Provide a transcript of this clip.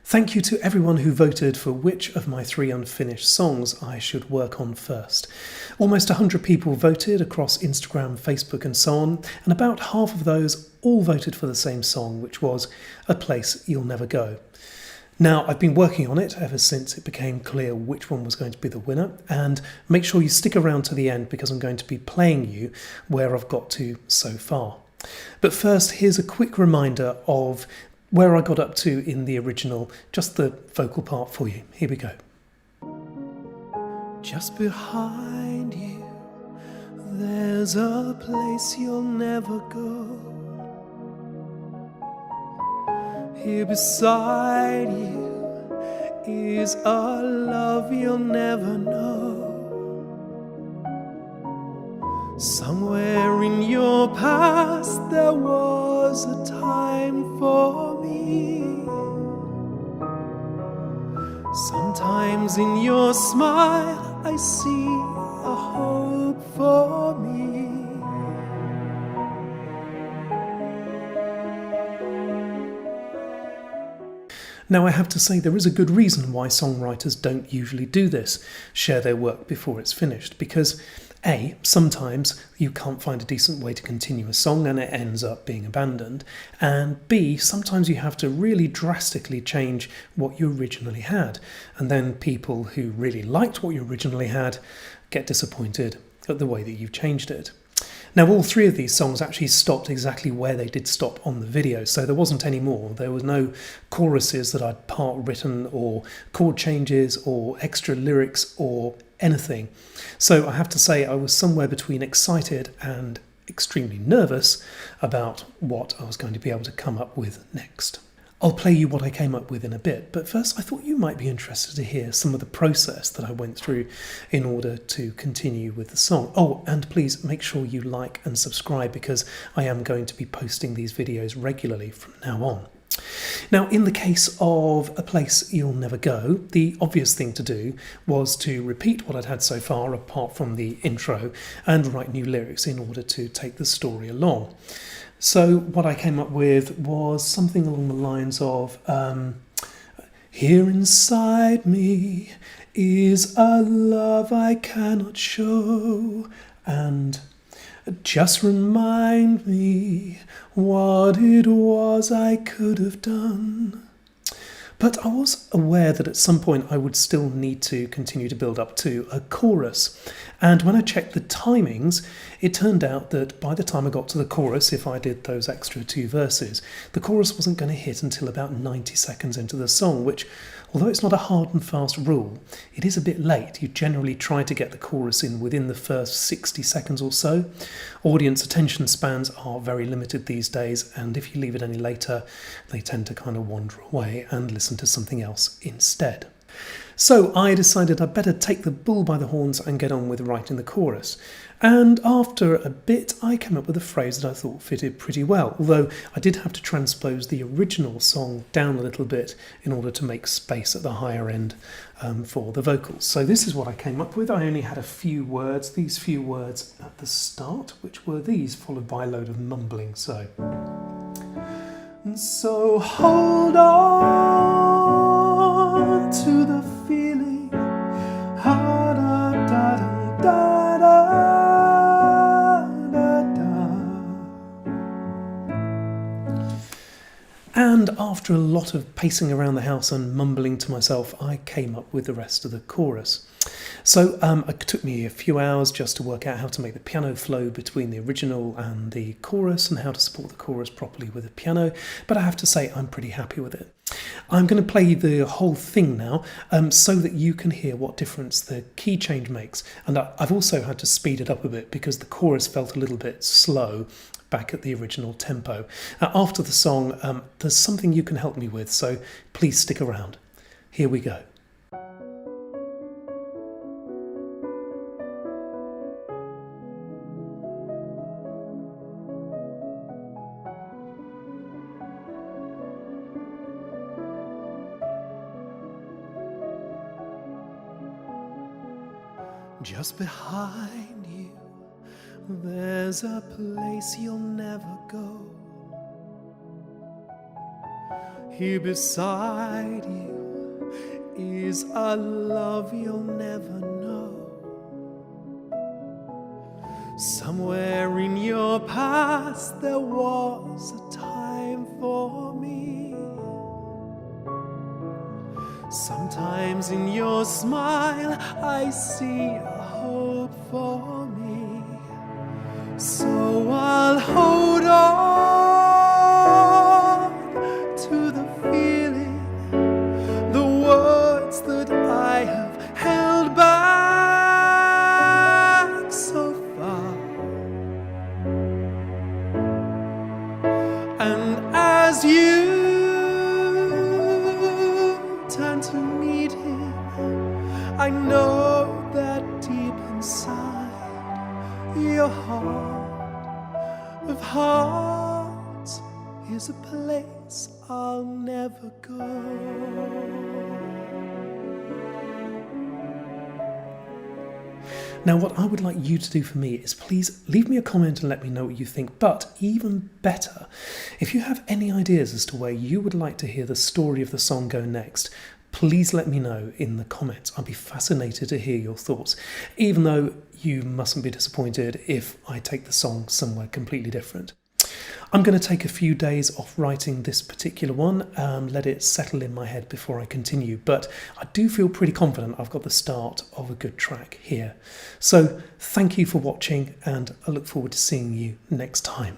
Thank you to everyone who voted for which of my 3 unfinished songs I should work on first. Almost 100 people voted across Instagram, Facebook and so on, and about half of those all voted for the same song, which was A Place You'll Never Go. Now, I've been working on it ever since it became clear which one was going to be the winner, and make sure you stick around to the end because I'm going to be playing you where I've got to so far. But first, here's a quick reminder of where I got up to in the original, just the vocal part for you. Here we go. Just behind you, there's a place you'll never go. Here beside you is a love you'll never know. Somewhere in your past there was a time for me. Sometimes in your smile I see a hope for me. Now I have to say there is a good reason why songwriters don't usually do this, share their work before it's finished, because A, sometimes you can't find a decent way to continue a song and it ends up being abandoned, and B, sometimes you have to really drastically change what you originally had, and then people who really liked what you originally had get disappointed at the way that you've changed it. Now, all 3 of these songs actually stopped exactly where they did stop on the video, so there wasn't any more. There was no choruses that I'd part written or chord changes or extra lyrics or anything. So I have to say I was somewhere between excited and extremely nervous about what I was going to be able to come up with next. I'll play you what I came up with in a bit, but first I thought you might be interested to hear some of the process that I went through in order to continue with the song. Oh, and please make sure you like and subscribe because I am going to be posting these videos regularly from now on. Now, in the case of A Place You'll Never Go, the obvious thing to do was to repeat what I'd had so far, apart from the intro, and write new lyrics in order to take the story along. So what I came up with was something along the lines of, here inside me is a love I cannot show, and just remind me what it was I could have done. But I was aware that at some point I would still need to continue to build up to a chorus. And when I checked the timings, it turned out that by the time I got to the chorus, if I did those extra 2 verses, the chorus wasn't going to hit until about 90 seconds into the song, which, although it's not a hard and fast rule, it is a bit late. You generally try to get the chorus in within the first 60 seconds or so. Audience attention spans are very limited these days, and if you leave it any later, they tend to kind of wander away and listen to something else instead. So I decided I'd better take the bull by the horns and get on with writing the chorus. And after a bit, I came up with a phrase that I thought fitted pretty well, although I did have to transpose the original song down a little bit in order to make space at the higher end for the vocals. So this is what I came up with. I only had a few words, these few words at the start, which were these, followed by a load of mumbling. So hold on to the feeling, da da da da da da. And after a lot of pacing around the house and mumbling to myself, I came up with the rest of the chorus. So it took me a few hours just to work out how to make the piano flow between the original and the chorus and how to support the chorus properly with the piano, but I have to say I'm pretty happy with it. I'm going to play the whole thing now so that you can hear what difference the key change makes, and I've also had to speed it up a bit because the chorus felt a little bit slow back at the original tempo. After the song, there's something you can help me with, so please stick around. Here we go. Just behind you, there's a place you'll never go. Here beside you is a love you'll never know. Somewhere in your past there was a time for me. Sometimes in your smile I see a hope for me. So I'll hold on to the feeling, the words that I have held back so far. And as you turn to meet him, I know that deep inside your heart of hearts is a place I'll never go. Now, what I would like you to do for me is please leave me a comment and let me know what you think. But even better, if you have any ideas as to where you would like to hear the story of the song go next, please let me know in the comments. I'd be fascinated to hear your thoughts, even though you mustn't be disappointed if I take the song somewhere completely different. I'm going to take a few days off writing this particular one, let it settle in my head before I continue, but I do feel pretty confident I've got the start of a good track here. So thank you for watching, and I look forward to seeing you next time.